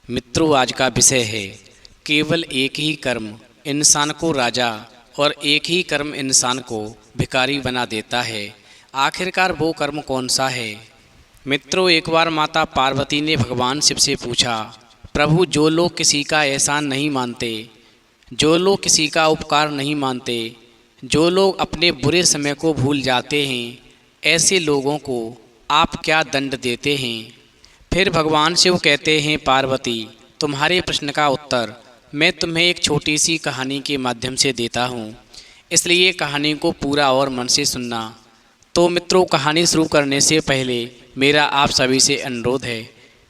मित्रों, आज का विषय है केवल एक ही कर्म इंसान को राजा और एक ही कर्म इंसान को भिखारी बना देता है। आखिरकार वो कर्म कौन सा है? मित्रों, एक बार माता पार्वती ने भगवान शिव से पूछा, प्रभु, जो लोग किसी का एहसान नहीं मानते, जो लोग किसी का उपकार नहीं मानते, जो लोग अपने बुरे समय को भूल जाते हैं, ऐसे लोगों को आप क्या दंड देते हैं? फिर भगवान शिव कहते हैं, पार्वती, तुम्हारे प्रश्न का उत्तर मैं तुम्हें एक छोटी सी कहानी के माध्यम से देता हूँ, इसलिए कहानी को पूरा और मन से सुनना। तो मित्रों, कहानी शुरू करने से पहले मेरा आप सभी से अनुरोध है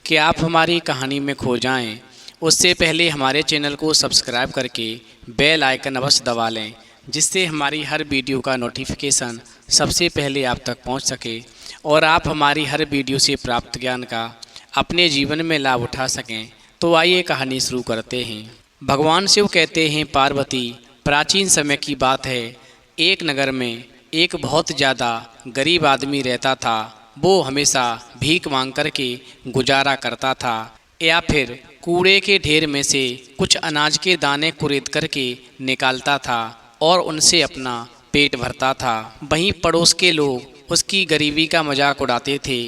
कि आप हमारी कहानी में खो जाएं। उससे पहले हमारे चैनल को सब्सक्राइब करके बेल आइकन अवश्य दबा लें, जिससे हमारी हर वीडियो का नोटिफिकेशन सबसे पहले आप तक पहुंच सके और आप हमारी हर वीडियो से प्राप्त ज्ञान का अपने जीवन में लाभ उठा सकें। तो आइए कहानी शुरू करते हैं। भगवान शिव कहते हैं, पार्वती, प्राचीन समय की बात है। एक नगर में एक बहुत ज़्यादा गरीब आदमी रहता था। वो हमेशा भीख मांग करके गुजारा करता था या फिर कूड़े के ढेर में से कुछ अनाज के दाने कुरेद करके निकालता था और उनसे अपना पेट भरता था। वहीं पड़ोस के लोग उसकी गरीबी का मजाक उड़ाते थे।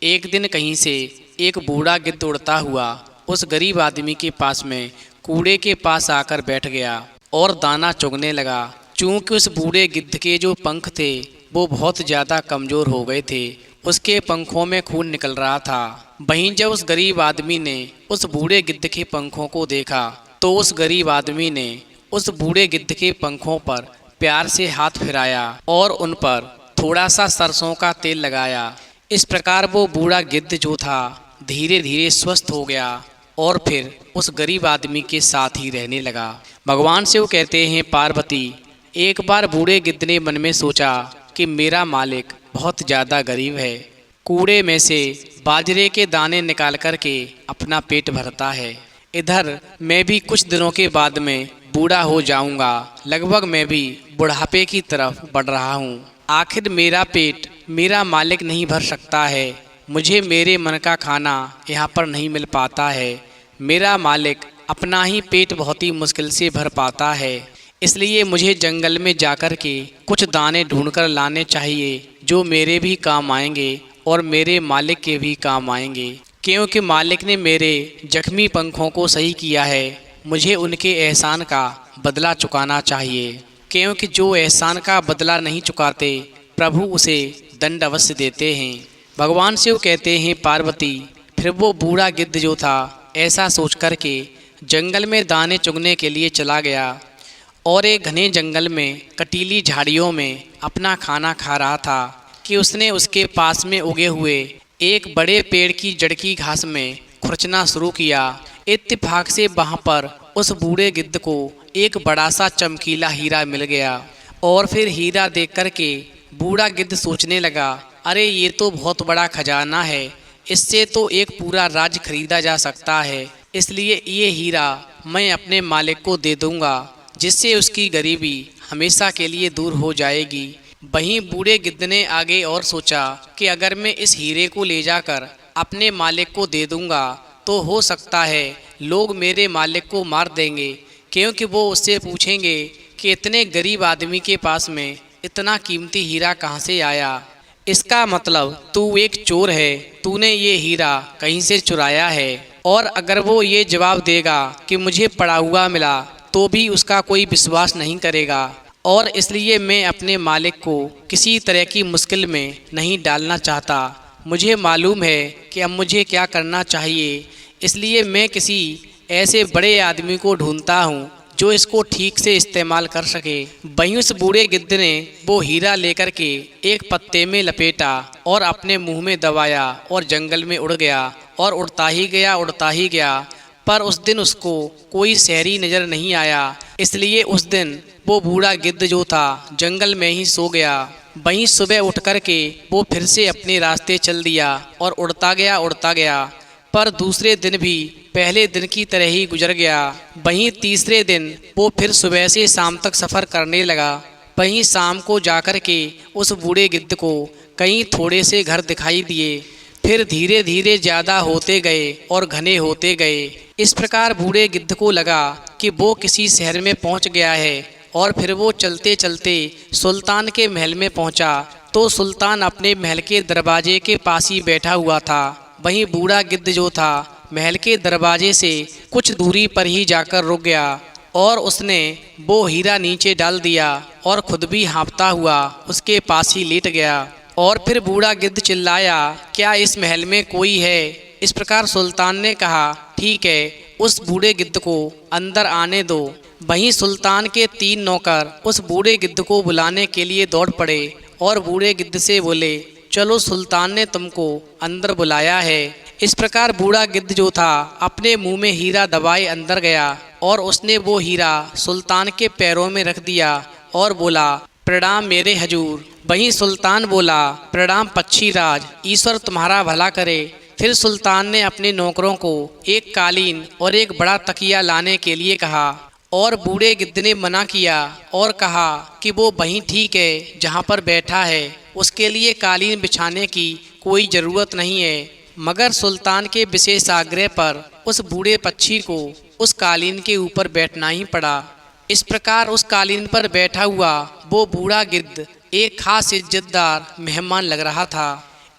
एक दिन कहीं से एक बूढ़ा गिद्ध उड़ता हुआ उस गरीब आदमी के पास में कूड़े के पास आकर बैठ गया और दाना चुगने लगा। चूँकि उस बूढ़े गिद्ध के जो पंख थे वो बहुत ज़्यादा कमज़ोर हो गए थे, उसके पंखों में खून निकल रहा था। वहीं जब उस गरीब आदमी ने उस बूढ़े गिद्ध के पंखों को देखा तो उस गरीब आदमी ने उस बूढ़े गिद्ध के पंखों पर प्यार से हाथ फिराया और उन पर थोड़ा सा सरसों का तेल लगाया। इस प्रकार वो बूढ़ा गिद्ध जो था धीरे धीरे स्वस्थ हो गया और फिर उस गरीब आदमी के साथ ही रहने लगा। भगवान शिव कहते हैं, पार्वती, एक बार बूढ़े गिद्ध ने मन में सोचा कि मेरा मालिक बहुत ज़्यादा गरीब है, कूड़े में से बाजरे के दाने निकाल करके अपना पेट भरता है। इधर मैं भी कुछ दिनों के बाद में बूढ़ा हो जाऊंगा, लगभग मैं भी बुढ़ापे की तरफ बढ़ रहा हूँ। आखिर मेरा पेट मेरा मालिक नहीं भर सकता है, मुझे मेरे मन का खाना यहाँ पर नहीं मिल पाता है। मेरा मालिक अपना ही पेट बहुत ही मुश्किल से भर पाता है, इसलिए मुझे जंगल में जाकर के कुछ दाने ढूंढकर लाने चाहिए जो मेरे भी काम आएंगे और मेरे मालिक के भी काम आएंगे। क्योंकि मालिक ने मेरे जख्मी पंखों को सही किया है, मुझे उनके एहसान का बदला चुकाना चाहिए। क्योंकि जो एहसान का बदला नहीं चुकाते, प्रभु उसे दंड अवश्य देते हैं। भगवान शिव कहते हैं, पार्वती, फिर वो बूढ़ा गिद्ध जो था ऐसा सोच कर के जंगल में दाने चुगने के लिए चला गया और एक घने जंगल में कटीली झाड़ियों में अपना खाना खा रहा था कि उसने उसके पास में उगे हुए एक बड़े पेड़ की जड़ की घास में खुरचना शुरू किया। इत्तेफाक से वहाँ पर उस बूढ़े गिद्ध को एक बड़ा सा चमकीला हीरा मिल गया और फिर हीरा देख कर के बूढ़ा गिद्ध सोचने लगा, अरे ये तो बहुत बड़ा खजाना है, इससे तो एक पूरा राज्य खरीदा जा सकता है, इसलिए ये हीरा मैं अपने मालिक को दे दूंगा, जिससे उसकी गरीबी हमेशा के लिए दूर हो जाएगी। वहीं बूढ़े गिद्ध ने आगे और सोचा कि अगर मैं इस हीरे को ले जाकर अपने मालिक को दे दूंगा तो हो सकता है लोग मेरे मालिक को मार देंगे, क्योंकि वो उससे पूछेंगे कि इतने गरीब आदमी के पास में इतना कीमती हीरा कहाँ से आया। इसका मतलब तू एक चोर है, तूने ये हीरा कहीं से चुराया है। और अगर वो ये जवाब देगा कि मुझे पड़ा हुआ मिला तो भी उसका कोई विश्वास नहीं करेगा और इसलिए मैं अपने मालिक को किसी तरह की मुश्किल में नहीं डालना चाहता। मुझे मालूम है कि अब मुझे क्या करना चाहिए, इसलिए मैं किसी ऐसे बड़े आदमी को ढूंढता हूँ जो इसको ठीक से इस्तेमाल कर सके। वहीं उस बूढ़े गिद्ध ने वो हीरा लेकर के एक पत्ते में लपेटा और अपने मुंह में दबाया और जंगल में उड़ गया और उड़ता ही गया। पर उस दिन उसको कोई शहरी नज़र नहीं आया, इसलिए उस दिन वो बूढ़ा गिद्ध जो था जंगल में ही सो गया। वहीं सुबह उठ कर के वो फिर से अपने रास्ते चल दिया और उड़ता गया। पर दूसरे दिन भी पहले दिन की तरह ही गुजर गया। वहीं तीसरे दिन वो फिर सुबह से शाम तक सफ़र करने लगा। वहीं शाम को जाकर के उस बूढ़े गिद्ध को कहीं थोड़े से घर दिखाई दिए। फिर धीरे धीरे ज़्यादा होते गए और घने होते गए। इस प्रकार बूढ़े गिद्ध को लगा कि वो किसी शहर में पहुंच गया है और फिर वो चलते चलते सुल्तान के महल में पहुंचा तो सुल्तान अपने महल के दरवाजे के पास ही बैठा हुआ था। वहीं बूढ़ा गिद्ध जो था महल के दरवाजे से कुछ दूरी पर ही जाकर रुक गया और उसने वो हीरा नीचे डाल दिया और खुद भी हाँफता हुआ उसके पास ही लेट गया। और फिर बूढ़ा गिद्ध चिल्लाया, क्या इस महल में कोई है? इस प्रकार सुल्तान ने कहा, ठीक है, उस बूढ़े गिद्ध को अंदर आने दो। वहीं सुल्तान के 3 नौकर उस बूढ़े गिद्ध को बुलाने के लिए दौड़ पड़े और बूढ़े गिद्ध से बोले, चलो सुल्तान ने तुमको अंदर बुलाया है। इस प्रकार बूढ़ा गिद्ध जो था अपने मुंह में हीरा दबाए अंदर गया और उसने वो हीरा सुल्तान के पैरों में रख दिया और बोला, प्रणाम मेरे हजूर। वहीं सुल्तान बोला, प्रणाम पक्षीराज, ईश्वर तुम्हारा भला करे। फिर सुल्तान ने अपने नौकरों को एक कालीन और एक बड़ा तकिया लाने के लिए कहा और बूढ़े गिद्ध ने मना किया और कहा कि वो वहीं ठीक है जहाँ पर बैठा है, उसके लिए कालीन बिछाने की कोई ज़रूरत नहीं है। मगर सुल्तान के विशेष आग्रह पर उस बूढ़े पक्षी को उस कालीन के ऊपर बैठना ही पड़ा। इस प्रकार उस कालीन पर बैठा हुआ वो बूढ़ा गिद्ध एक खास इज्जतदार मेहमान लग रहा था।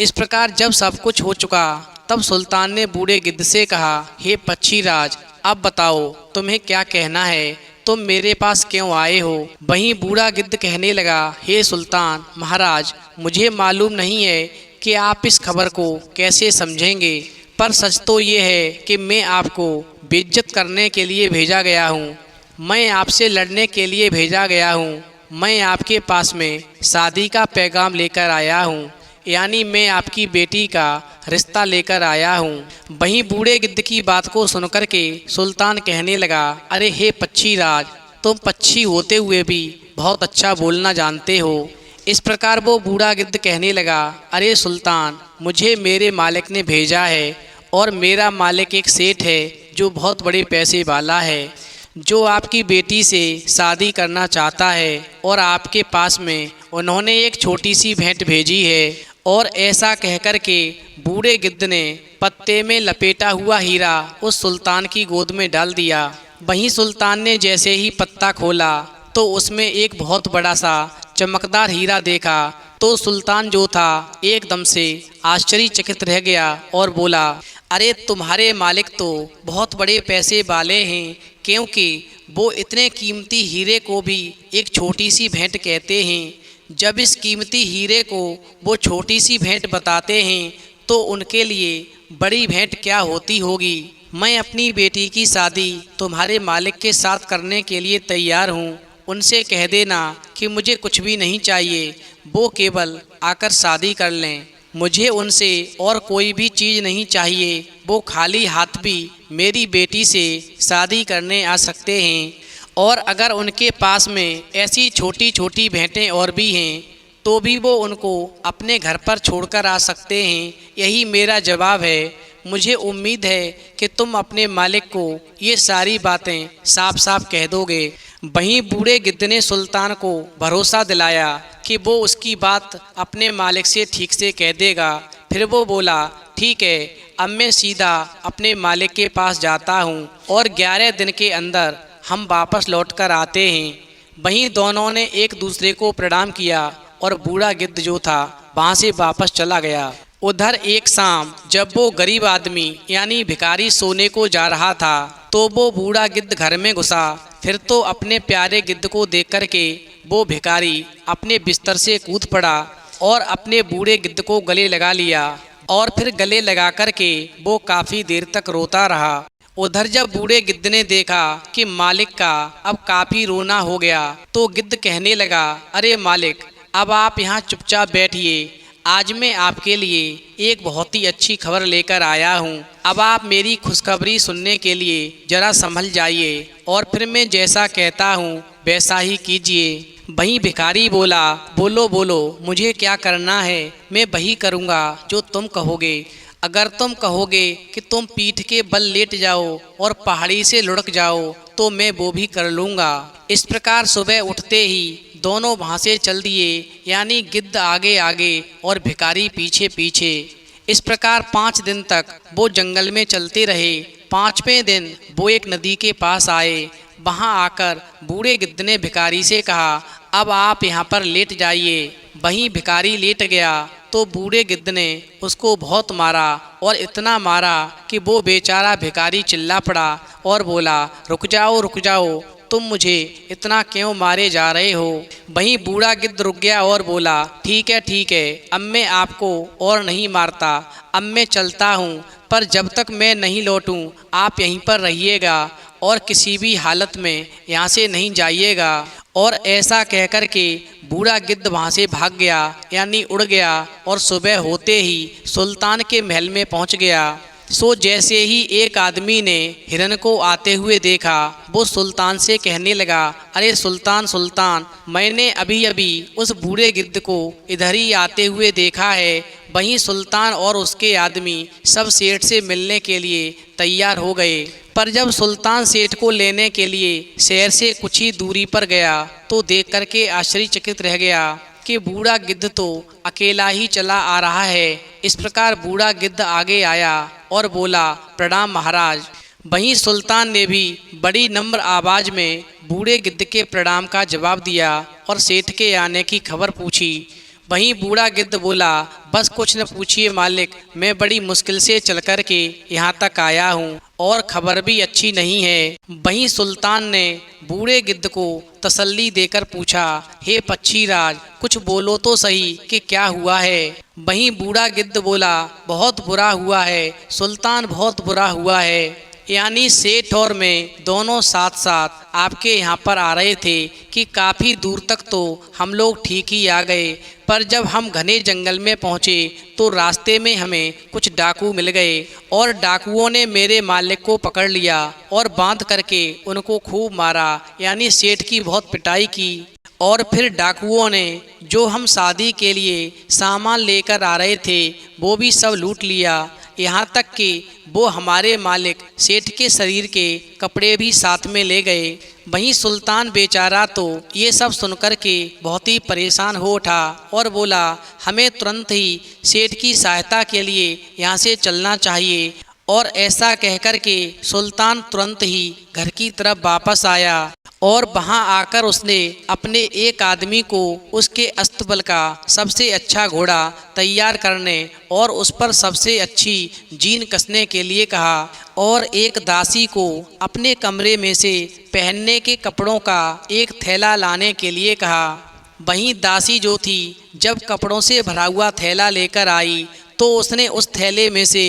इस प्रकार जब सब कुछ हो चुका तब सुल्तान ने बूढ़े गिद्ध से कहा, हे पक्षीराज, अब बताओ तुम्हें क्या कहना है, तुम मेरे पास क्यों आए हो? वहीं बूढ़ा गिद्ध कहने लगा, हे सुल्तान महाराज, मुझे मालूम नहीं है कि आप इस खबर को कैसे समझेंगे, पर सच तो ये है कि मैं आपको बेइज्जत करने के लिए भेजा गया हूँ। मैं आपसे लड़ने के लिए भेजा गया हूँ। मैं आपके पास में शादी का पैगाम लेकर आया हूँ, यानी मैं आपकी बेटी का रिश्ता लेकर आया हूँ। वहीं बूढ़े गिद्ध की बात को सुनकर के सुल्तान कहने लगा, अरे हे पक्षीराज, तुम पक्षी होते हुए भी बहुत अच्छा बोलना जानते हो। इस प्रकार वो बूढ़ा गिद्ध कहने लगा, अरे सुल्तान, मुझे मेरे मालिक ने भेजा है और मेरा मालिक एक सेठ है जो बहुत बड़े पैसे वाला है, जो आपकी बेटी से शादी करना चाहता है और आपके पास में उन्होंने एक छोटी सी भेंट भेजी है। और ऐसा कहकर के बूढ़े गिद्ध ने पत्ते में लपेटा हुआ हीरा उस सुल्तान की गोद में डाल दिया। वहीं सुल्तान ने जैसे ही पत्ता खोला तो उसमें एक बहुत बड़ा सा चमकदार हीरा देखा तो सुल्तान जो था एकदम से आश्चर्यचकित रह गया और बोला, अरे तुम्हारे मालिक तो बहुत बड़े पैसे वाले हैं, क्योंकि वो इतने कीमती हीरे को भी एक छोटी सी भेंट कहते हैं। जब इस कीमती हीरे को वो छोटी सी भेंट बताते हैं तो उनके लिए बड़ी भेंट क्या होती होगी। मैं अपनी बेटी की शादी तुम्हारे मालिक के साथ करने के लिए तैयार हूँ। उनसे कह देना कि मुझे कुछ भी नहीं चाहिए, वो केवल आकर शादी कर लें। मुझे उनसे और कोई भी चीज़ नहीं चाहिए, वो खाली हाथ भी मेरी बेटी से शादी करने आ सकते हैं। और अगर उनके पास में ऐसी छोटी छोटी भेंटें और भी हैं तो भी वो उनको अपने घर पर छोड़कर आ सकते हैं। यही मेरा जवाब है। मुझे उम्मीद है कि तुम अपने मालिक को ये सारी बातें साफ साफ कह दोगे। वहीं बूढ़े गिद्ध ने सुल्तान को भरोसा दिलाया कि वो उसकी बात अपने मालिक से ठीक से कह देगा। फिर वो बोला, ठीक है, अब मैं सीधा अपने मालिक के पास जाता हूँ और 11 दिन के अंदर हम वापस लौट कर आते हैं। वहीं दोनों ने एक दूसरे को प्रणाम किया और बूढ़ा गिद्ध जो था वहाँ से वापस चला गया। उधर एक शाम जब वो गरीब आदमी यानी भिखारी सोने को जा रहा था तो वो बूढ़ा गिद्ध घर में घुसा। फिर तो अपने प्यारे गिद्ध को देख कर के वो भिखारी अपने बिस्तर से कूद पड़ा और अपने बूढ़े गिद्ध को गले लगा लिया और फिर गले लगा कर के वो काफ़ी देर तक रोता रहा। उधर जब बूढ़े गिद्ध ने देखा कि मालिक का अब काफ़ी रोना हो गया तो गिद्ध कहने लगा, अरे मालिक, अब आप यहाँ चुपचाप बैठिए। आज मैं आपके लिए एक बहुत ही अच्छी खबर लेकर आया हूँ। अब आप मेरी खुशखबरी सुनने के लिए ज़रा संभल जाइए और फिर मैं जैसा कहता हूँ वैसा ही कीजिए। वहीं भिखारी बोला, बोलो बोलो, मुझे क्या करना है, मैं वही करूँगा जो तुम कहोगे। अगर तुम कहोगे कि तुम पीठ के बल लेट जाओ और पहाड़ी से लुढ़क जाओ तो मैं वो भी कर लूँगा। इस प्रकार सुबह उठते ही दोनों वहाँ से चल दिए, यानी गिद्ध आगे आगे और भिखारी पीछे पीछे। इस प्रकार 5 दिन तक वो जंगल में चलते रहे। 5वें दिन वो एक नदी के पास आए। वहां आकर बूढ़े गिद्ध ने भिखारी से कहा, अब आप यहाँ पर लेट जाइए। वहीं भिखारी लेट गया तो बूढ़े गिद्ध ने उसको बहुत मारा और इतना मारा कि वो बेचारा भिखारी चिल्ला पड़ा और बोला, रुक जाओ, तुम मुझे इतना क्यों मारे जा रहे हो। वहीं बूढ़ा गिद्ध रुक गया और बोला, ठीक है, अब मैं आपको और नहीं मारता, अब मैं चलता हूँ, पर जब तक मैं नहीं लौटूं आप यहीं पर रहिएगा और किसी भी हालत में यहाँ से नहीं जाइएगा। और ऐसा कहकर के बूढ़ा गिद्ध वहाँ से भाग गया, यानी उड़ गया, और सुबह होते ही सुल्तान के महल में पहुँच गया। सो जैसे ही एक आदमी ने हिरन को आते हुए देखा, वो सुल्तान से कहने लगा, अरे सुल्तान, मैंने अभी अभी उस बूढ़े गिद्ध को इधर ही आते हुए देखा है। वहीं सुल्तान और उसके आदमी सब सेठ से मिलने के लिए तैयार हो गए। पर जब सुल्तान सेठ को लेने के लिए शहर से कुछ ही दूरी पर गया तो देख करके आश्चर्यचकित रह गया कि बूढ़ा गिद्ध तो अकेला ही चला आ रहा है। इस प्रकार बूढ़ा गिद्ध आगे आया और बोला, प्रणाम महाराज। वहीं सुल्तान ने भी बड़ी नम्र आवाज में बूढ़े गिद्ध के प्रणाम का जवाब दिया और सेठ के आने की खबर पूछी। वहीं बूढ़ा गिद्ध बोला, बस कुछ न पूछिए मालिक, मैं बड़ी मुश्किल से चल कर के यहाँ तक आया हूँ और खबर भी अच्छी नहीं है। वहीं सुल्तान ने बूढ़े गिद्ध को तसल्ली देकर पूछा, हे पक्षीराज, कुछ बोलो तो सही कि क्या हुआ है। वहीं बूढ़ा गिद्ध बोला, बहुत बुरा हुआ है सुल्तान, बहुत बुरा हुआ है। यानी सेठ और मैं दोनों साथ साथ आपके यहाँ पर आ रहे थे कि काफ़ी दूर तक तो हम लोग ठीक ही आ गए, पर जब हम घने जंगल में पहुँचे तो रास्ते में हमें कुछ डाकू मिल गए और डाकुओं ने मेरे मालिक को पकड़ लिया और बांध करके उनको खूब मारा, यानी सेठ की बहुत पिटाई की। और फिर डाकुओं ने जो हम शादी के लिए सामान लेकर आ रहे थे वो भी सब लूट लिया, यहाँ तक कि वो हमारे मालिक सेठ के शरीर के कपड़े भी साथ में ले गए। वहीं सुल्तान बेचारा तो ये सब सुनकर के बहुत ही परेशान हो उठा और बोला, हमें तुरंत ही सेठ की सहायता के लिए यहाँ से चलना चाहिए। और ऐसा कहकर के सुल्तान तुरंत ही घर की तरफ वापस आया और वहां आकर उसने अपने एक आदमी को उसके अस्तबल का सबसे अच्छा घोड़ा तैयार करने और उस पर सबसे अच्छी जीन कसने के लिए कहा और एक दासी को अपने कमरे में से पहनने के कपड़ों का एक थैला लाने के लिए कहा। वहीं दासी जो थी जब कपड़ों से भरा हुआ थैला लेकर आई तो उसने उस थैले में से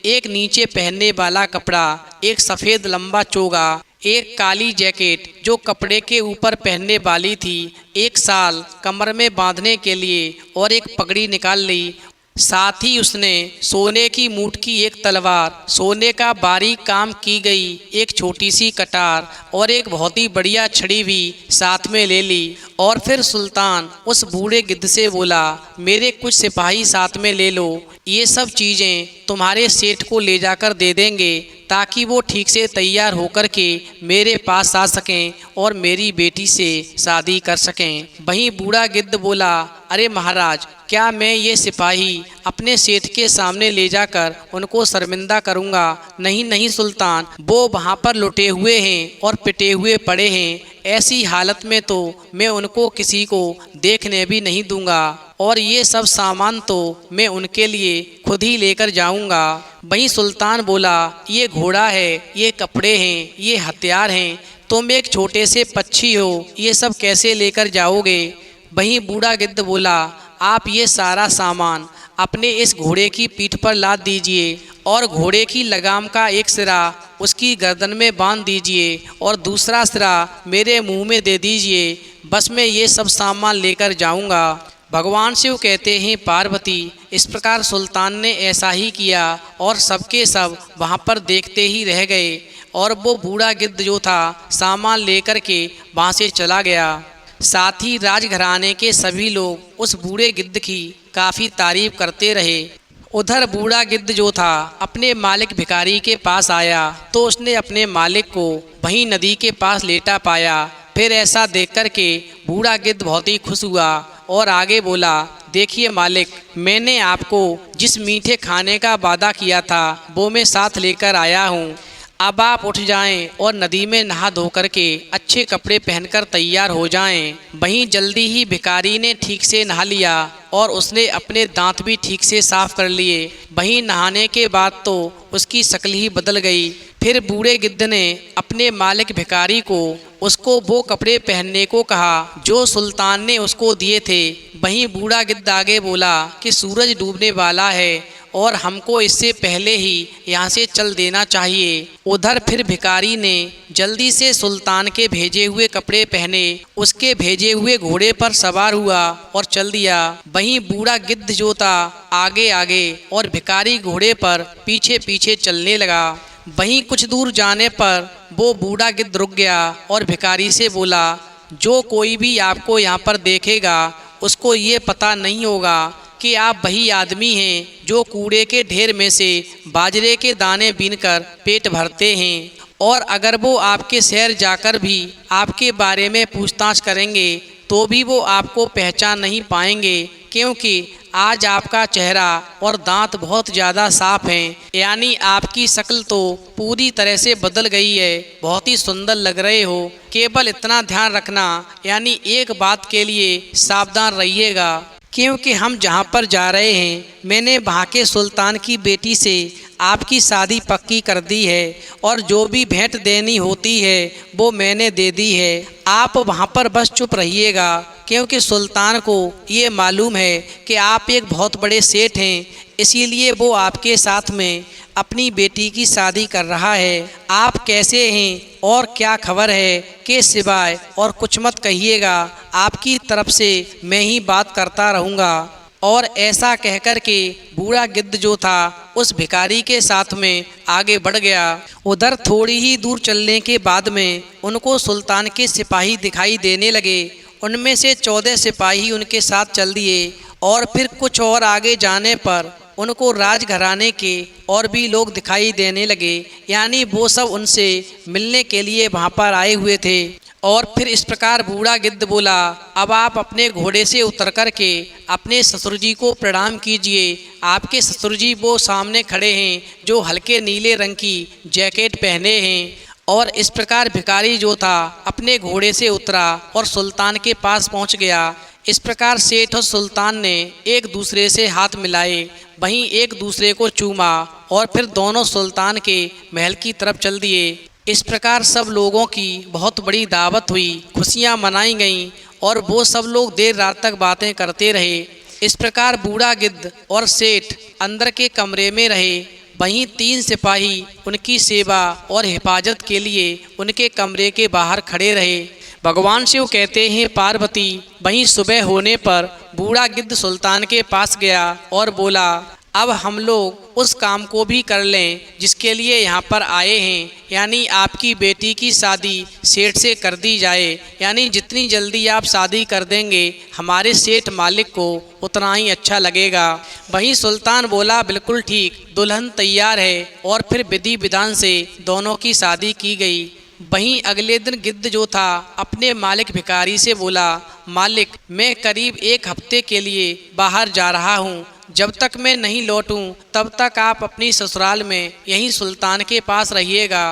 एक नीचे पहनने वाला कपड़ा, एक सफ़ेद लंबा चोगा, एक काली जैकेट जो कपड़े के ऊपर पहनने वाली थी, एक शाल कमर में बांधने के लिए और एक पगड़ी निकाल ली। साथ ही उसने सोने की मूठ की एक तलवार, सोने का बारीक काम की गई एक छोटी सी कटार और एक बहुत ही बढ़िया छड़ी भी साथ में ले ली। और फिर सुल्तान उस बूढ़े गिद्ध से बोला, मेरे कुछ सिपाही साथ में ले लो, ये सब चीज़ें तुम्हारे सेठ को ले जाकर दे देंगे ताकि वो ठीक से तैयार होकर के मेरे पास आ सकें और मेरी बेटी से शादी कर सकें। वहीं बूढ़ा गिद्ध बोला, अरे महाराज, क्या मैं ये सिपाही अपने सेठ के सामने ले जाकर उनको शर्मिंदा करूँगा? नहीं सुल्तान, वो वहाँ पर लुटे हुए हैं और पिटे हुए पड़े हैं, ऐसी हालत में तो मैं उनको किसी को देखने भी नहीं दूंगा और ये सब सामान तो मैं उनके लिए खुद ही लेकर जाऊंगा। वहीं सुल्तान बोला, ये घोड़ा है, ये कपड़े हैं, ये हथियार हैं, तुम एक छोटे से पक्षी हो, ये सब कैसे लेकर जाओगे? वहीं बूढ़ा गिद्ध बोला, आप ये सारा सामान अपने इस घोड़े की पीठ पर लाद दीजिए और घोड़े की लगाम का एक सिरा उसकी गर्दन में बांध दीजिए और दूसरा सिरा मेरे मुंह में दे दीजिए, बस मैं ये सब सामान लेकर जाऊंगा। भगवान शिव कहते हैं, पार्वती, इस प्रकार सुल्तान ने ऐसा ही किया और सबके सब वहाँ पर देखते ही रह गए और वो बूढ़ा गिद्ध जो था सामान लेकर के वहाँ से चला गया। साथ ही राजघराने के सभी लोग उस बूढ़े गिद्ध की काफ़ी तारीफ करते रहे। उधर बूढ़ा गिद्ध जो था अपने मालिक भिखारी के पास आया तो उसने अपने मालिक को वहीं नदी के पास लेटा पाया। फिर ऐसा देखकर के बूढ़ा गिद्ध बहुत ही खुश हुआ और आगे बोला, देखिए मालिक, मैंने आपको जिस मीठे खाने का वादा किया था वो मैं साथ लेकर आया हूँ। अब आप उठ जाएं और नदी में नहा धो करके अच्छे कपड़े पहनकर तैयार हो जाएं। वहीं जल्दी ही भिखारी ने ठीक से नहा लिया और उसने अपने दांत भी ठीक से साफ कर लिए। वहीं नहाने के बाद तो उसकी शक्ल ही बदल गई। फिर बूढ़े गिद्ध ने अपने मालिक भिखारी को उसको वो कपड़े पहनने को कहा जो सुल्तान ने उसको दिए थे। वहीं बूढ़ा गिद्ध आगे बोला कि सूरज डूबने वाला है और हमको इससे पहले ही यहाँ से चल देना चाहिए। उधर फिर भिखारी ने जल्दी से सुल्तान के भेजे हुए कपड़े पहने, उसके भेजे हुए घोड़े पर सवार हुआ और चल दिया। वहीं बूढ़ा गिद्ध जो था आगे आगे और भिखारी घोड़े पर पीछे पीछे चलने लगा। वहीं कुछ दूर जाने पर वो बूढ़ा गिद्ध रुक गया और भिखारी से बोला, जो कोई भी आपको यहाँ पर देखेगा उसको ये पता नहीं होगा कि आप वही आदमी हैं जो कूड़े के ढेर में से बाजरे के दाने बीनकर पेट भरते हैं। और अगर वो आपके शहर जाकर भी आपके बारे में पूछताछ करेंगे तो भी वो आपको पहचान नहीं पाएंगे, क्योंकि आज आपका चेहरा और दांत बहुत ज़्यादा साफ हैं। यानी आपकी शक्ल तो पूरी तरह से बदल गई है, बहुत ही सुंदर लग रहे हो। केवल इतना ध्यान रखना, यानी एक बात के लिए सावधान रहिएगा, क्योंकि हम जहाँ पर जा रहे हैं मैंने वहाँ के सुल्तान की बेटी से आपकी शादी पक्की कर दी है और जो भी भेंट देनी होती है वो मैंने दे दी है। आप वहाँ पर बस चुप रहिएगा, क्योंकि सुल्तान को ये मालूम है कि आप एक बहुत बड़े सेठ हैं, इसीलिए वो आपके साथ में अपनी बेटी की शादी कर रहा है। आप कैसे हैं और क्या खबर है के सिवाय और कुछ मत कहिएगा, आपकी तरफ से मैं ही बात करता रहूँगा। और ऐसा कहकर के बूढ़ा गिद्ध जो था उस भिखारी के साथ में आगे बढ़ गया। उधर थोड़ी ही दूर चलने के बाद में उनको सुल्तान के सिपाही दिखाई देने लगे। उनमें से 14 सिपाही उनके साथ चल दिए और फिर कुछ और आगे जाने पर उनको राजघराने के और भी लोग दिखाई देने लगे, यानी वो सब उनसे मिलने के लिए वहाँ पर आए हुए थे। और फिर इस प्रकार बूढ़ा गिद्ध बोला, अब आप अपने घोड़े से उतर कर के अपने ससुर जी को प्रणाम कीजिए। आपके ससुर जी वो सामने खड़े हैं जो हल्के नीले रंग की जैकेट पहने हैं। और इस प्रकार भिखारी जो था अपने घोड़े से उतरा और सुल्तान के पास पहुंच गया। इस प्रकार सेठ और सुल्तान ने एक दूसरे से हाथ मिलाए, वहीं एक दूसरे को चूमा और फिर दोनों सुल्तान के महल की तरफ चल दिए। इस प्रकार सब लोगों की बहुत बड़ी दावत हुई, खुशियां मनाई गईं और वो सब लोग देर रात तक बातें करते रहे। इस प्रकार बूढ़ा गिद्ध और सेठ अंदर के कमरे में रहे, वहीं 3 सिपाही उनकी सेवा और हिफाजत के लिए उनके कमरे के बाहर खड़े रहे। भगवान शिव कहते हैं पार्वती, वहीं सुबह होने पर बूढ़ा गिद्ध सुल्तान के पास गया और बोला, अब हम लोग उस काम को भी कर लें जिसके लिए यहाँ पर आए हैं, यानी आपकी बेटी की शादी सेठ से कर दी जाए। यानी जितनी जल्दी आप शादी कर देंगे हमारे सेठ मालिक को उतना ही अच्छा लगेगा। वहीं सुल्तान बोला, बिल्कुल ठीक, दुल्हन तैयार है। और फिर विधि विधान से दोनों की शादी की गई। वहीं अगले दिन गिद्ध जो था अपने मालिक भिखारी से बोला, मालिक मैं करीब 1 हफ्ते के लिए बाहर जा रहा हूँ, जब तक मैं नहीं लौटूं तब तक आप अपनी ससुराल में यहीं सुल्तान के पास रहिएगा।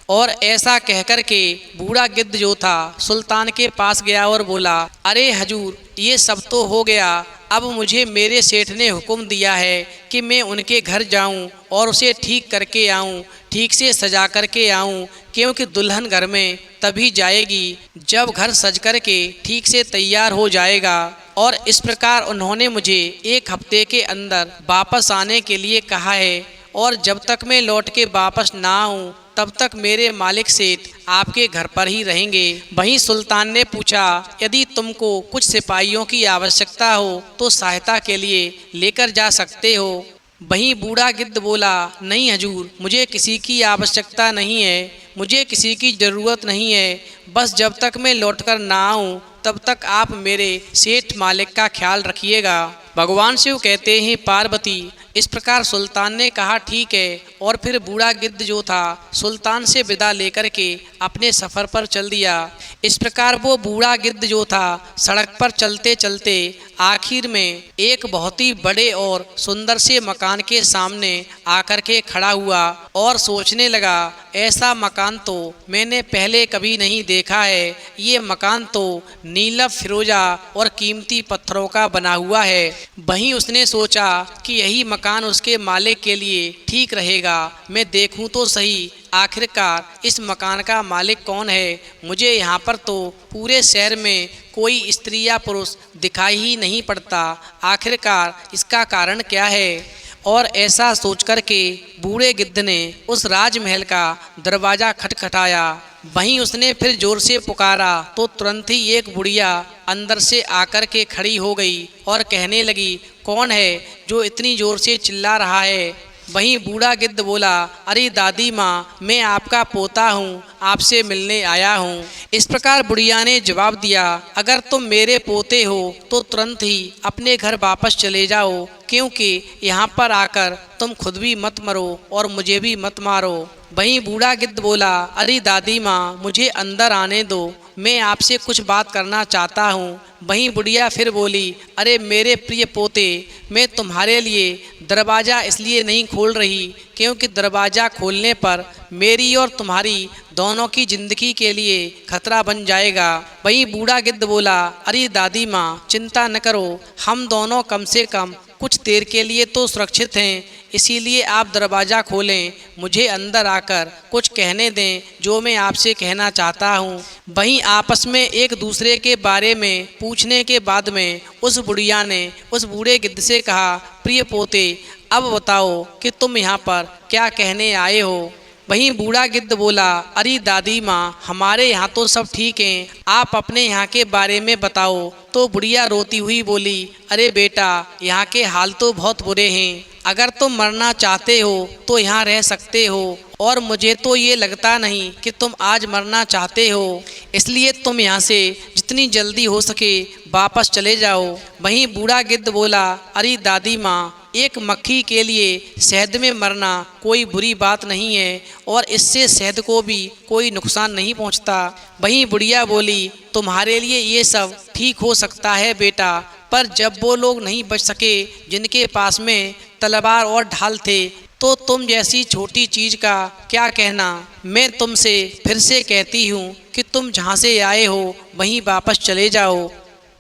और ऐसा कहकर के बूढ़ा गिद्ध जो था सुल्तान के पास गया और बोला, अरे हजूर ये सब तो हो गया, अब मुझे मेरे सेठ ने हुक्म दिया है कि मैं उनके घर जाऊं और उसे ठीक करके आऊं, ठीक से सजा करके आऊं, क्योंकि दुल्हन घर में तभी जाएगी जब घर सज करके ठीक से तैयार हो जाएगा। और इस प्रकार उन्होंने मुझे 1 हफ्ते के अंदर वापस आने के लिए कहा है, और जब तक मैं लौट के वापस ना आऊं तब तक मेरे मालिक सेठ आपके घर पर ही रहेंगे। वहीं सुल्तान ने पूछा, यदि तुमको कुछ सिपाहियों की आवश्यकता हो तो सहायता के लिए लेकर जा सकते हो। वहीं बूढ़ा गिद्ध बोला, नहीं हजूर, मुझे किसी की आवश्यकता नहीं है, मुझे किसी की ज़रूरत नहीं है, बस जब तक मैं लौटकर ना आऊं तब तक आप मेरे सेठ मालिक का ख्याल रखिएगा। भगवान शिव कहते हैं पार्वती, इस प्रकार सुल्तान ने कहा ठीक है, और फिर बूढ़ा गिद्ध जो था सुल्तान से विदा लेकर के अपने सफ़र पर चल दिया। इस प्रकार वो बूढ़ा गिद्ध जो था सड़क पर चलते चलते आखिर में एक बहुत ही बड़े और सुंदर से मकान के सामने आकर के खड़ा हुआ और सोचने लगा, ऐसा मकान तो मैंने पहले कभी नहीं देखा है। ये मकान तो नीला फिरोजा और कीमती पत्थरों का बना हुआ है। वहीं उसने सोचा कि यही मकान उसके मालिक के लिए ठीक रहेगा। मैं देखूं तो सही आखिरकार इस मकान का मालिक कौन है। मुझे यहाँ पर तो पूरे शहर में कोई स्त्री या पुरुष दिखाई ही नहीं पड़ता। आखिरकार इसका कारण क्या है। और ऐसा सोचकर के बूढ़े गिद्ध ने उस राजमहल का दरवाज़ा खटखटाया। वहीं उसने फिर जोर से पुकारा तो तुरंत ही एक बुढ़िया अंदर से आकर के खड़ी हो गई और कहने लगी, कौन है जो इतनी जोर से चिल्ला रहा है। वहीं बूढ़ा गिद्ध बोला, अरे दादी माँ, मैं आपका पोता हूँ, आपसे मिलने आया हूँ। इस प्रकार बुढ़िया ने जवाब दिया, अगर तुम मेरे पोते हो तो तुरंत ही अपने घर वापस चले जाओ, क्योंकि यहाँ पर आकर तुम खुद भी मत मरो और मुझे भी मत मारो। वहीं बूढ़ा गिद्ध बोला, अरे दादी माँ, मुझे अंदर आने दो, मैं आपसे कुछ बात करना चाहता हूँ। वहीं बुढ़िया फिर बोली, अरे मेरे प्रिय पोते, मैं तुम्हारे लिए दरवाज़ा इसलिए नहीं खोल रही क्योंकि दरवाज़ा खोलने पर मेरी और तुम्हारी दोनों की ज़िंदगी के लिए खतरा बन जाएगा। वहीं बूढ़ा गिद्ध बोला, अरे दादी माँ, चिंता न करो, हम दोनों कम से कम कुछ देर के लिए तो सुरक्षित हैं, इसीलिए आप दरवाज़ा खोलें, मुझे अंदर आकर कुछ कहने दें जो मैं आपसे कहना चाहता हूँ। वहीं आपस में एक दूसरे के बारे में पूछने के बाद में उस बुढ़िया ने उस बूढ़े गिद्ध से कहा, प्रिय पोते, अब बताओ कि तुम यहाँ पर क्या कहने आए हो। वहीं बूढ़ा गिद्ध बोला, अरे दादी माँ, हमारे यहाँ तो सब ठीक हैं, आप अपने यहाँ के बारे में बताओ। तो बुढ़िया रोती हुई बोली, अरे बेटा, यहाँ के हाल तो बहुत बुरे हैं, अगर तुम मरना चाहते हो तो यहाँ रह सकते हो, और मुझे तो ये लगता नहीं कि तुम आज मरना चाहते हो, इसलिए तुम यहाँ से जितनी जल्दी हो सके वापस चले जाओ। वहीं बूढ़ा गिद्ध बोला, अरे दादी माँ, एक मक्खी के लिए शहद में मरना कोई बुरी बात नहीं है, और इससे शहद को भी कोई नुकसान नहीं पहुंचता। वहीं बुढ़िया बोली, तुम्हारे लिए ये सब ठीक हो सकता है बेटा, पर जब वो लोग नहीं बच सके जिनके पास में तलवार और ढाल थे, तो तुम जैसी छोटी चीज़ का क्या कहना। मैं तुमसे फिर से कहती हूँ कि तुम जहाँ से आए हो वहीं वापस चले जाओ।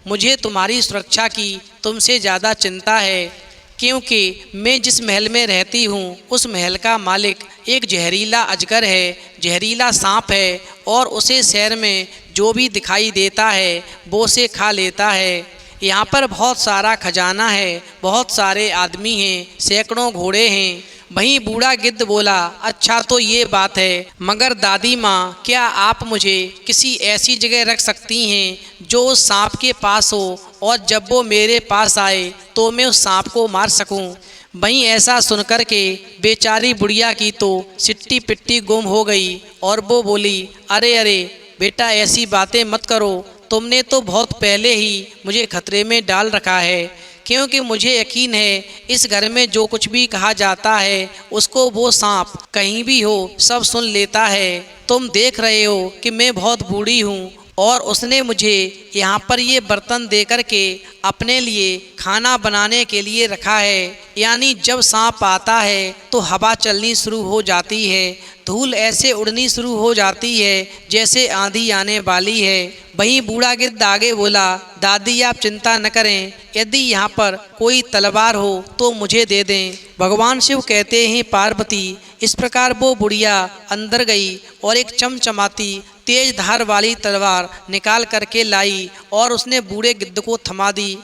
मुझे तुम्हारी सुरक्षा की तुमसे ज़्यादा चिंता है, क्योंकि मैं जिस महल में रहती हूँ उस महल का मालिक एक जहरीला अजगर है, जहरीला सांप है, और उसे शहर में जो भी दिखाई देता है वो उसे खा लेता है। यहाँ पर बहुत सारा खजाना है, बहुत सारे आदमी हैं, सैकड़ों घोड़े हैं। वहीं बूढ़ा गिद्ध बोला, अच्छा तो ये बात है, मगर दादी माँ, क्या आप मुझे किसी ऐसी जगह रख सकती हैं जो उस सांप के पास हो, और जब वो मेरे पास आए तो मैं उस सांप को मार सकूं। वहीं ऐसा सुनकर के बेचारी बुढ़िया की तो सिट्टी पिट्टी गुम हो गई, और वो बोली, अरे अरे बेटा, ऐसी बातें मत करो, तुमने तो बहुत पहले ही मुझे खतरे में डाल रखा है, क्योंकि मुझे यकीन है इस घर में जो कुछ भी कहा जाता है उसको वो सांप कहीं भी हो सब सुन लेता है। तुम देख रहे हो कि मैं बहुत बूढ़ी हूँ, और उसने मुझे यहाँ पर ये बर्तन दे कर के अपने लिए खाना बनाने के लिए रखा है, यानी जब सांप आता है तो हवा चलनी शुरू हो जाती है, धूल ऐसे उड़नी शुरू हो जाती है जैसे आंधी आने वाली है। वहीं बूढ़ा गिद्ध आगे बोला, दादी आप चिंता न करें, यदि यहाँ पर कोई तलवार हो तो मुझे दे दें, भगवान शिव कहते हैं पार्वती। इस प्रकार वो बुढ़िया अंदर गई और एक चमचमाती तेज धार वाली तलवार निकाल करके लाई और उसने बूढ़े गिद्ध को थमा दी।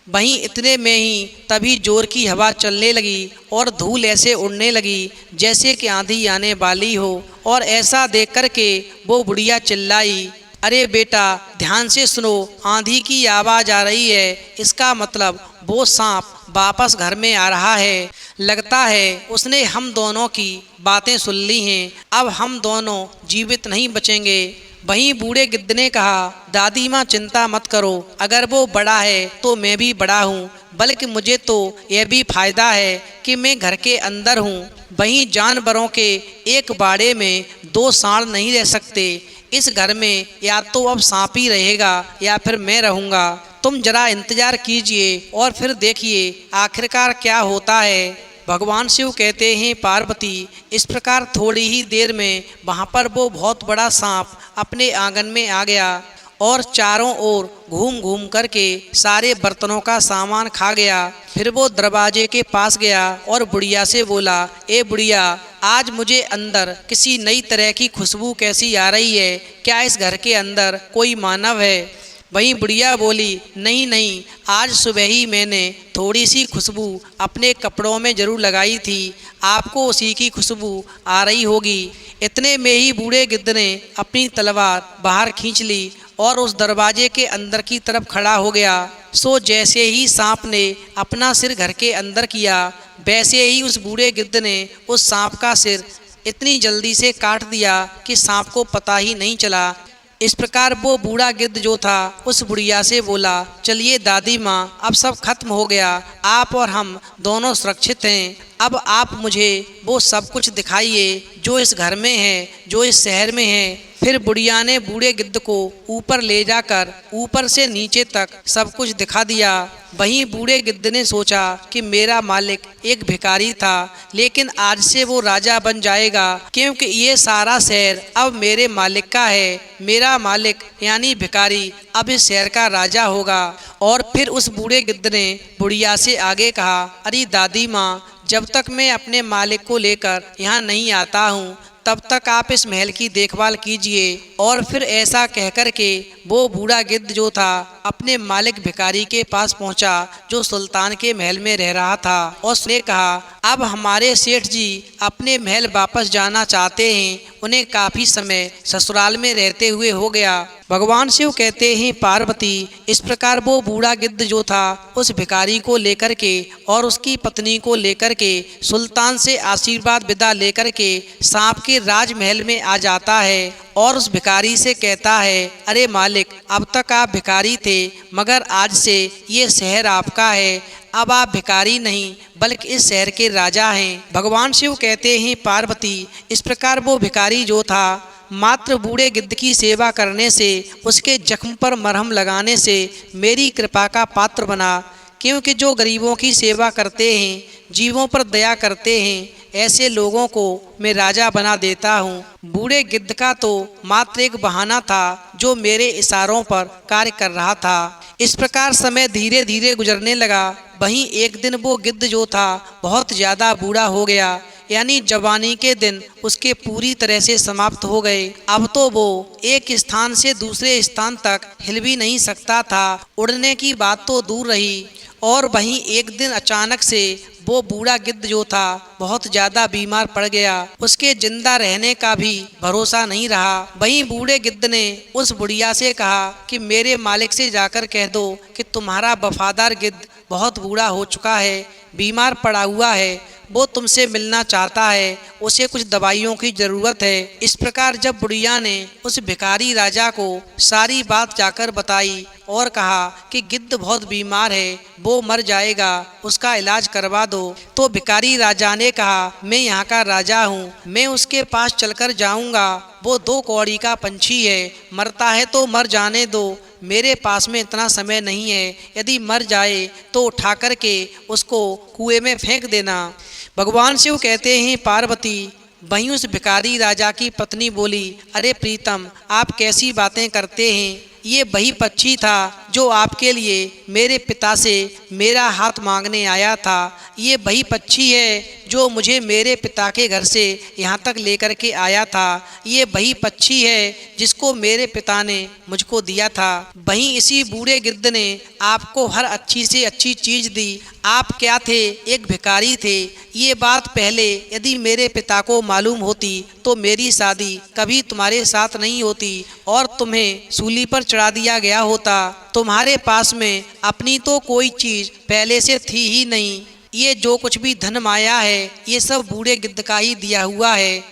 वहीं इतने में ही तभी जोर की हवा चलने लगी और धूल ऐसे उड़ने लगी जैसे कि आंधी आने वाली हो, और ऐसा देख कर के वो बुढ़िया चिल्लाई, अरे बेटा ध्यान से सुनो, आंधी की आवाज़ आ रही है, इसका मतलब वो सांप वापस घर में आ रहा है। लगता है उसने हम दोनों की बातें सुन ली हैं, अब हम दोनों जीवित नहीं बचेंगे। वहीं बूढ़े गिद्ध ने कहा, दादी माँ चिंता मत करो, अगर वो बड़ा है तो मैं भी बड़ा हूँ, बल्कि मुझे तो यह भी फायदा है कि मैं घर के अंदर हूँ। वहीं जानवरों के एक बाड़े में दो सांड नहीं रह सकते। इस घर में या तो अब सांप ही रहेगा या फिर मैं रहूँगा। तुम जरा इंतजार कीजिए और फिर देखिए आखिरकार क्या होता है। भगवान शिव कहते हैं पार्वती, इस प्रकार थोड़ी ही देर में वहाँ पर वो बहुत बड़ा सांप अपने आंगन में आ गया और चारों ओर घूम घूम करके सारे बर्तनों का सामान खा गया। फिर वो दरवाजे के पास गया और बुढ़िया से बोला, ए बुढ़िया, आज मुझे अंदर किसी नई तरह की खुशबू कैसी आ रही है? क्या इस घर के अंदर कोई मानव है? वहीं बुढ़िया बोली, नहीं नहीं, आज सुबह ही मैंने थोड़ी सी खुशबू अपने कपड़ों में जरूर लगाई थी, आपको उसी की खुशबू आ रही होगी। इतने में ही बूढ़े गिद्ध ने अपनी तलवार बाहर खींच ली और उस दरवाजे के अंदर की तरफ खड़ा हो गया। सो जैसे ही सांप ने अपना सिर घर के अंदर किया, वैसे ही उस बूढ़े गिद्ध ने उस सांप का सिर इतनी जल्दी से काट दिया कि सांप को पता ही नहीं चला। इस प्रकार वो बूढ़ा गिद्ध जो था उस बुढ़िया से बोला, चलिए दादी माँ, अब सब खत्म हो गया, आप और हम दोनों सुरक्षित हैं। अब आप मुझे वो सब कुछ दिखाइए जो इस घर में है, जो इस शहर में है। फिर बुढ़िया ने बूढ़े गिद्ध को ऊपर ले जाकर ऊपर से नीचे तक सब कुछ दिखा दिया। वहीं बूढ़े गिद्ध ने सोचा कि मेरा मालिक एक भिखारी था, लेकिन आज से वो राजा बन जाएगा, क्योंकि ये सारा शहर अब मेरे मालिक का है। मेरा मालिक यानी भिखारी अब इस शहर का राजा होगा। और फिर उस बूढ़े गिद्ध ने बुढ़िया से आगे कहा, अरे दादी माँ, जब तक मैं अपने मालिक को लेकर यहाँ नहीं आता हूँ, तब तक आप इस महल की देखभाल कीजिए। और फिर ऐसा कहकर के वो बूढ़ा गिद्ध जो था अपने मालिक भिखारी के पास पहुंचा, जो सुल्तान के महल में रह रहा था, और उसने कहा, अब हमारे सेठ जी अपने महल वापस जाना चाहते हैं, उन्हें काफ़ी समय ससुराल में रहते हुए हो गया। भगवान शिव कहते हैं पार्वती, इस प्रकार वो बूढ़ा गिद्ध जो था उस भिखारी को लेकर के और उसकी पत्नी को लेकर के सुल्तान से आशीर्वाद विदा लेकर के सांप के राजमहल में आ जाता है और उस भिखारी से कहता है, अरे मालिक, अब तक आप भिखारी थे, मगर आज से ये शहर आपका है। अब आप भिखारी नहीं बल्कि इस शहर के राजा हैं। भगवान शिव कहते हैं पार्वती, इस प्रकार वो भिखारी जो था मात्र बूढ़े गिद्ध की सेवा करने से, उसके जख्म पर मरहम लगाने से मेरी कृपा का पात्र बना। क्योंकि जो गरीबों की सेवा करते हैं, जीवों पर दया करते हैं, ऐसे लोगों को मैं राजा बना देता हूँ। बूढ़े गिद्ध का तो मात्र एक बहाना था जो मेरे इशारों पर कार्य कर रहा था। इस प्रकार समय धीरे धीरे गुजरने लगा। वहीं एक दिन वो गिद्ध जो था बहुत ज़्यादा बूढ़ा हो गया, यानी जवानी के दिन उसके पूरी तरह से समाप्त हो गए। अब तो वो एक स्थान से दूसरे स्थान तक हिल भी नहीं सकता था, उड़ने की बात तो दूर रही। और वहीं एक दिन अचानक से वो बूढ़ा गिद्ध जो था बहुत ज़्यादा बीमार पड़ गया, उसके जिंदा रहने का भी भरोसा नहीं रहा। वहीं बूढ़े गिद्ध ने उस बुढ़िया से कहा कि मेरे मालिक से जाकर कह दो कि तुम्हारा वफादार गिद्ध बहुत बूढ़ा हो चुका है, बीमार पड़ा हुआ है, वो तुमसे मिलना चाहता है, उसे कुछ दवाइयों की ज़रूरत है। इस प्रकार जब बुढ़िया ने उस भिखारी राजा को सारी बात जाकर बताई और कहा कि गिद्ध बहुत बीमार है, वो मर जाएगा, उसका इलाज करवा दो, तो भिखारी राजा ने कहा, मैं यहाँ का राजा हूँ, मैं उसके पास चलकर जाऊँगा। वो 2 कौड़ी का पंछी है, मरता है तो मर जाने दो, मेरे पास में इतना समय नहीं है, यदि मर जाए तो उठा करके उसको कुएं में फेंक देना। भगवान शिव कहते हैं पार्वती, वहीं उस भिखारी राजा की पत्नी बोली, अरे प्रीतम, आप कैसी बातें करते हैं? ये वही पक्षी था जो आपके लिए मेरे पिता से मेरा हाथ मांगने आया था। ये वही पक्षी है जो मुझे मेरे पिता के घर से यहाँ तक लेकर के आया था। ये वही पक्षी है जिसको मेरे पिता ने मुझको दिया था। वहीं इसी बूढ़े गिद्ध ने आपको हर अच्छी से अच्छी चीज़ दी। आप क्या थे? एक भिखारी थे। ये बात पहले यदि मेरे पिता को मालूम होती तो मेरी शादी कभी तुम्हारे साथ नहीं होती और तुम्हें सूली पर चढ़ा दिया गया होता। तुम्हारे पास में अपनी तो कोई चीज़ पहले से थी ही नहीं। ये जो कुछ भी धन माया है, ये सब बूढ़े गिद्ध का ही दिया हुआ है।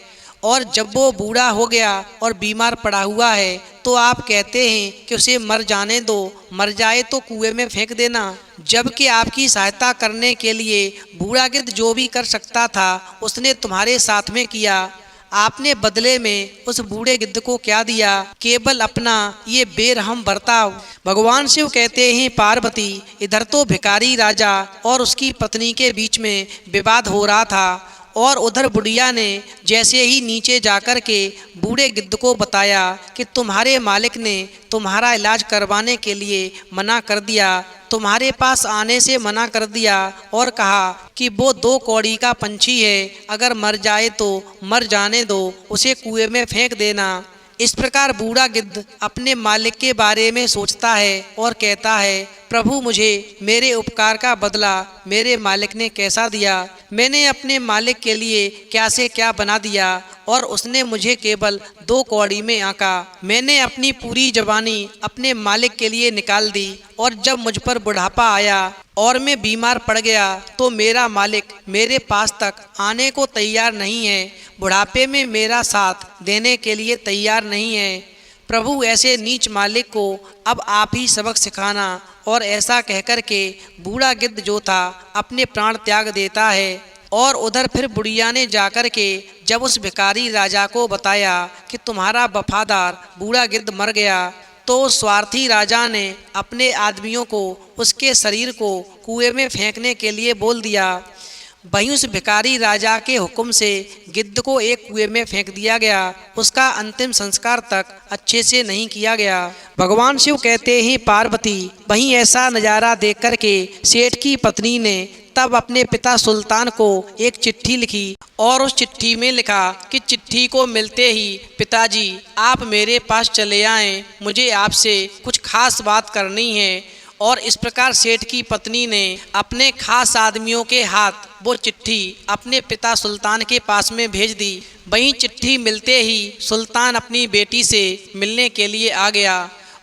और जब वो बूढ़ा हो गया और बीमार पड़ा हुआ है तो आप कहते हैं कि उसे मर जाने दो, मर जाए तो कुएं में फेंक देना, जबकि आपकी सहायता करने के लिए बूढ़ा गिद्ध जो भी कर सकता था उसने तुम्हारे साथ में किया। आपने बदले में उस बूढ़े गिद्ध को क्या दिया? केवल अपना ये बेरहम बर्ताव। भगवान शिव कहते हैं, पार्वती, इधर तो भिखारी राजा और उसकी पत्नी के बीच में विवाद हो रहा था और उधर बुढ़िया ने जैसे ही नीचे जाकर के बूढ़े गिद्ध को बताया कि तुम्हारे मालिक ने तुम्हारा इलाज करवाने के लिए मना कर दिया, तुम्हारे पास आने से मना कर दिया और कहा कि वो 2 कौड़ी का पंछी है, अगर मर जाए तो मर जाने दो, उसे कुएं में फेंक देना। इस प्रकार बूढ़ा गिद्ध अपने मालिक के बारे में सोचता है और कहता है, प्रभु, मुझे मेरे उपकार का बदला मेरे मालिक ने कैसा दिया? मैंने अपने मालिक के लिए क्या से क्या बना दिया और उसने मुझे केवल 2 कौड़ी में आंका। मैंने अपनी पूरी जवानी अपने मालिक के लिए निकाल दी और जब मुझ पर बुढ़ापा आया और मैं बीमार पड़ गया तो मेरा मालिक मेरे पास तक आने को तैयार नहीं है, बुढ़ापे में मेरा साथ देने के लिए तैयार नहीं है। प्रभु, ऐसे नीच मालिक को अब आप ही सबक सिखाना। और ऐसा कहकर के बूढ़ा गिद्ध जो था अपने प्राण त्याग देता है। और उधर फिर बुढ़िया ने जाकर के जब उस भिखारी राजा को बताया कि तुम्हारा वफादार बूढ़ा गिद्ध मर गया, तो स्वार्थी राजा ने अपने आदमियों को उसके शरीर को कुएं में फेंकने के लिए बोल दिया। वहीं उस भिखारी राजा के हुक्म से गिद्ध को एक कुएं में फेंक दिया गया। उसका अंतिम संस्कार तक अच्छे से नहीं किया गया। भगवान शिव कहते हैं, पार्वती, वहीं ऐसा नज़ारा देख कर के सेठ की पत्नी ने तब अपने पिता सुल्तान को एक चिट्ठी लिखी और उस चिट्ठी में लिखा कि चिट्ठी को मिलते ही पिताजी आप मेरे पास चले आएं, मुझे आपसे कुछ खास बात करनी है। और इस प्रकार सेठ की पत्नी ने अपने खास आदमियों के हाथ वो चिट्ठी अपने पिता सुल्तान के पास में भेज दी। वहीं चिट्ठी मिलते ही सुल्तान अपनी बेटी से मिलने के लिए आ गया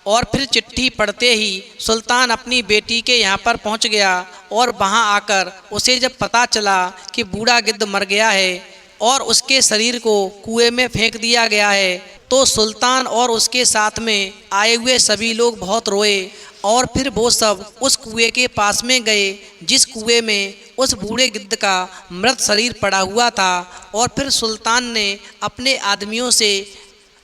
और फिर चिट्ठी पढ़ते ही सुल्तान अपनी बेटी के यहाँ पर पहुँच गया और वहाँ आकर उसे जब पता चला कि बूढ़ा गिद्ध मर गया है और उसके शरीर को कुएं में फेंक दिया गया है, तो सुल्तान और उसके साथ में आए हुए सभी लोग बहुत रोए और फिर वो सब उस कुएं के पास में गए जिस कुएं में उस बूढ़े गिद्ध का मृत शरीर पड़ा हुआ था। और फिर सुल्तान ने अपने आदमियों से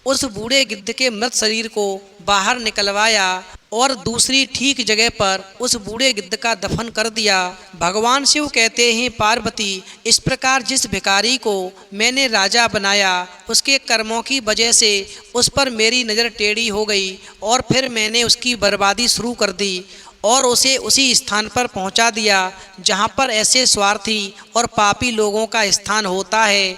उस बूढ़े गिद्ध के मृत शरीर को बाहर निकलवाया और दूसरी ठीक जगह पर उस बूढ़े गिद्ध का दफन कर दिया। भगवान शिव कहते हैं, पार्वती, इस प्रकार जिस भिखारी को मैंने राजा बनाया उसके कर्मों की वजह से उस पर मेरी नज़र टेढ़ी हो गई और फिर मैंने उसकी बर्बादी शुरू कर दी और उसे उसी स्थान पर पहुंचा दिया जहां पर ऐसे स्वार्थी और पापी लोगों का स्थान होता है,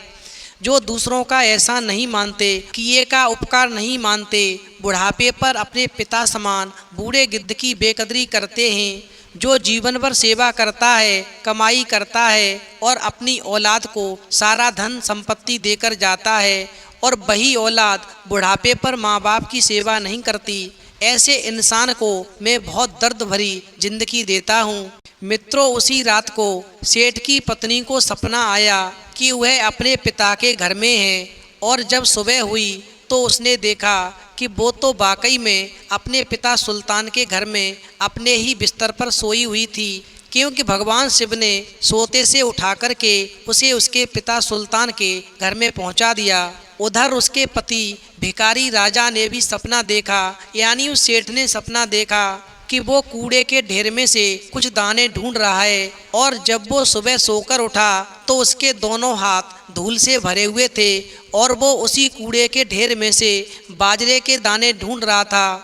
जो दूसरों का ऐसा नहीं मानते, किए का उपकार नहीं मानते, बुढ़ापे पर अपने पिता समान बूढ़े गिद्ध की बेकदरी करते हैं, जो जीवन भर सेवा करता है, कमाई करता है और अपनी औलाद को सारा धन संपत्ति देकर जाता है और वही औलाद बुढ़ापे पर माँ बाप की सेवा नहीं करती। ऐसे इंसान को मैं बहुत दर्द भरी जिंदगी देता हूँ। मित्रों, उसी रात को सेठ की पत्नी को सपना आया कि वह अपने पिता के घर में है और जब सुबह हुई तो उसने देखा कि वो तो वाकई में अपने पिता सुल्तान के घर में अपने ही बिस्तर पर सोई हुई थी, क्योंकि भगवान शिव ने सोते से उठा करके उसे उसके पिता सुल्तान के घर में पहुंचा दिया। उधर उसके पति भिखारी राजा ने भी सपना देखा, यानी उस सेठ ने सपना देखा कि वो कूड़े के ढेर में से कुछ दाने ढूंढ रहा है और जब वो सुबह सोकर उठा तो उसके दोनों हाथ धूल से भरे हुए थे और वो उसी कूड़े के ढेर में से बाजरे के दाने ढूंढ रहा था,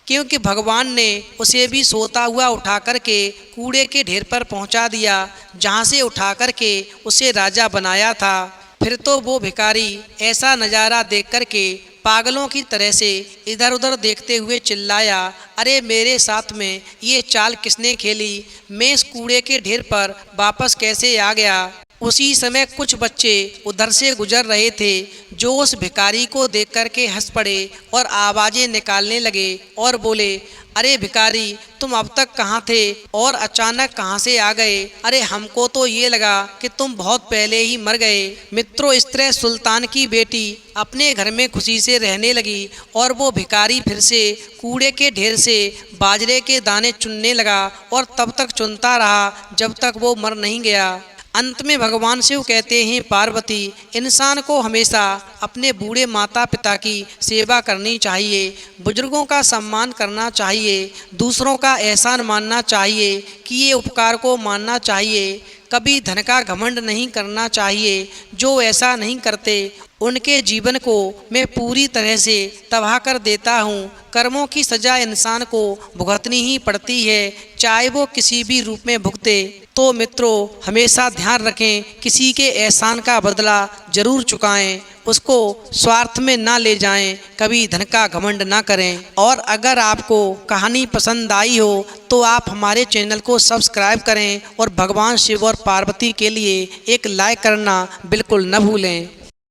क्योंकि भगवान ने उसे भी सोता हुआ उठा करके कूड़े के ढेर पर पहुंचा दिया जहां से उठा करके उसे राजा बनाया था। फिर तो वो भिखारी ऐसा नज़ारा देख करके पागलों की तरह से इधर उधर देखते हुए चिल्लाया, अरे मेरे साथ में ये चाल किसने खेली? मैं इस कूड़े के ढेर पर वापस कैसे आ गया? उसी समय कुछ बच्चे उधर से गुजर रहे थे, जो उस भिखारी को देख कर के हंस पड़े और आवाज़ें निकालने लगे और बोले, अरे भिखारी, तुम अब तक कहाँ थे और अचानक कहाँ से आ गए? अरे हमको तो ये लगा कि तुम बहुत पहले ही मर गए। मित्रों, इस तरह सुल्तान की बेटी अपने घर में खुशी से रहने लगी और वो भिखारी फिर से कूड़े के ढेर से बाजरे के दाने चुनने लगा और तब तक चुनता रहा जब तक वो मर नहीं गया। अंत में भगवान शिव कहते हैं, पार्वती, इंसान को हमेशा अपने बूढ़े माता पिता की सेवा करनी चाहिए, बुजुर्गों का सम्मान करना चाहिए, दूसरों का एहसान मानना चाहिए, किए उपकार को मानना चाहिए, कभी धन का घमंड नहीं करना चाहिए। जो ऐसा नहीं करते उनके जीवन को मैं पूरी तरह से तबाह कर देता हूँ। कर्मों की सज़ा इंसान को भुगतनी ही पड़ती है, चाहे वो किसी भी रूप में भुगते। तो मित्रों, हमेशा ध्यान रखें, किसी के एहसान का बदला जरूर चुकाएं, उसको स्वार्थ में ना ले जाएं, कभी धन का घमंड ना करें। और अगर आपको कहानी पसंद आई हो तो आप हमारे चैनल को सब्सक्राइब करें और भगवान शिव और पार्वती के लिए एक लाइक करना बिल्कुल न भूलें।